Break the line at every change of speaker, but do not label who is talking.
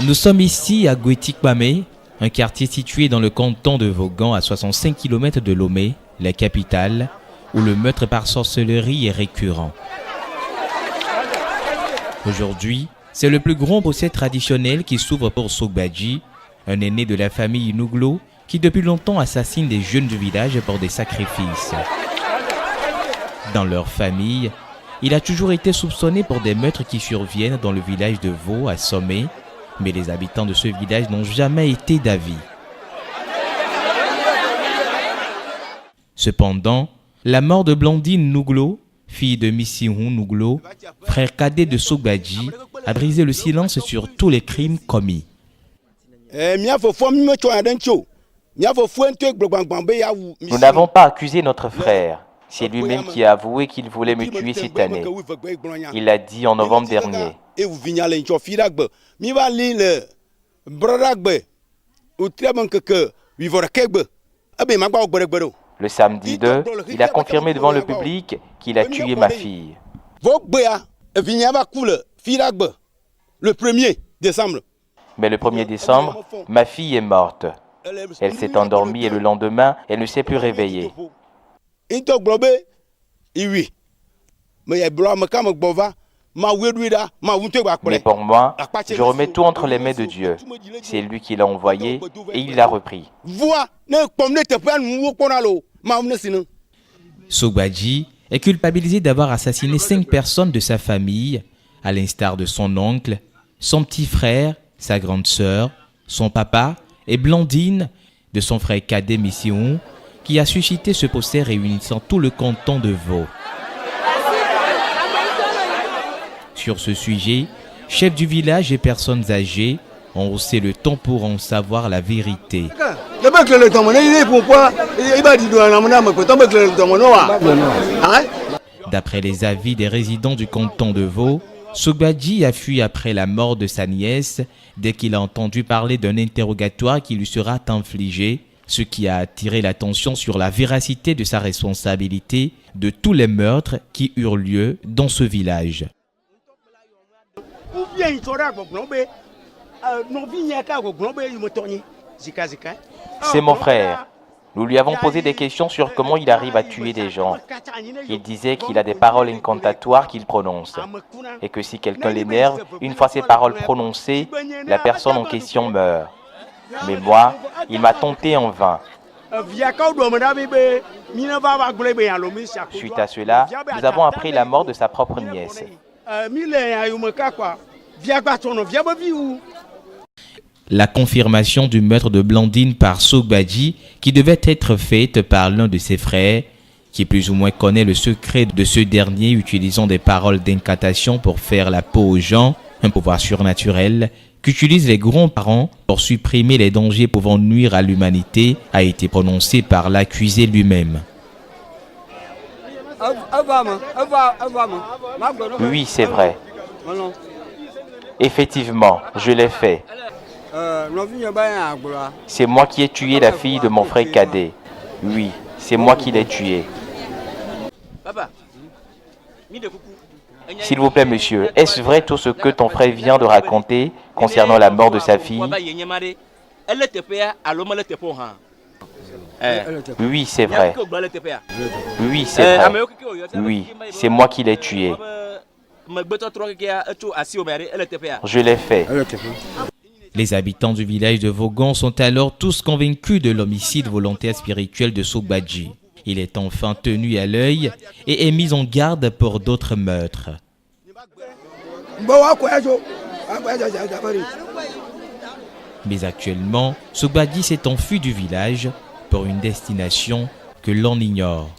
Nous sommes ici à Gwetikpame, un quartier situé dans le canton de Vaughan à 65 km de Lomé, la capitale, où le meurtre par sorcellerie est récurrent. Aujourd'hui, c'est le plus grand procès traditionnel qui s'ouvre pour Sogbadji, un aîné de la famille Nouglo qui depuis longtemps assassine des jeunes du village pour des sacrifices. Dans leur famille, il a toujours été soupçonné pour des meurtres qui surviennent dans le village de Vaux à Sommet, mais les habitants de ce village n'ont jamais été d'avis. Cependant, la mort de Blandine Nouglo, fille de Missihou Nouglo, frère cadet de Sogbadji, a brisé le silence sur tous les crimes commis.
Nous n'avons pas accusé notre frère. C'est lui-même qui a avoué qu'il voulait me tuer cette année. Il l'a dit en novembre dernier. Le samedi 2, il a confirmé devant le public qu'il a tué ma fille.
Le 1er décembre.
Mais le 1er décembre, ma fille est morte. Elle s'est endormie et le lendemain, elle ne s'est plus réveillée. Mais pour moi, je remets tout entre les mains de Dieu. C'est lui qui l'a envoyé et il l'a repris.
Sogbadji est culpabilisé d'avoir assassiné 5 personnes de sa famille, à l'instar de son oncle, son petit frère, sa grande sœur, son papa et Blandine, de son frère cadet Missihou, qui a suscité ce procès réunissant tout le canton de Vaud. Sur ce sujet, chefs du village et personnes âgées ont haussé le ton pour en savoir la vérité. D'après les avis des résidents du canton de Vaud, Sogbadji a fui après la mort de sa nièce dès qu'il a entendu parler d'un interrogatoire qui lui sera infligé, ce qui a attiré l'attention sur la véracité de sa responsabilité de tous les meurtres qui eurent lieu dans ce village.
C'est mon frère. Nous lui avons posé des questions sur comment il arrive à tuer des gens. Il disait qu'il a des paroles incantatoires qu'il prononce et que si quelqu'un l'énerve, une fois ces paroles prononcées, la personne en question meurt. Mais moi, il m'a tenté en vain. Suite à cela, nous avons appris la mort de sa propre nièce.
La confirmation du meurtre de Blandine par Sogbadji, qui devait être faite par l'un de ses frères, qui plus ou moins connaît le secret de ce dernier utilisant des paroles d'incantation pour faire la peau aux gens, un pouvoir surnaturel qu'utilisent les grands-parents pour supprimer les dangers pouvant nuire à l'humanité, a été prononcé par l'accusé lui-même.
Oui, c'est vrai. Effectivement, je l'ai fait. C'est moi qui ai tué la fille de mon frère cadet. Oui, c'est moi qui l'ai tuée. S'il vous plaît, monsieur, est-ce vrai tout ce que ton frère vient de raconter concernant la mort de sa fille? Oui, c'est vrai. Oui, c'est vrai. Oui, c'est moi qui l'ai tuée. Je l'ai fait.
Les habitants du village de Vaughan sont alors tous convaincus de l'homicide volontaire spirituel de Sogbadji. Il est enfin tenu à l'œil et est mis en garde pour d'autres meurtres. Mais actuellement, Sogbadji s'est enfui du village pour une destination que l'on ignore.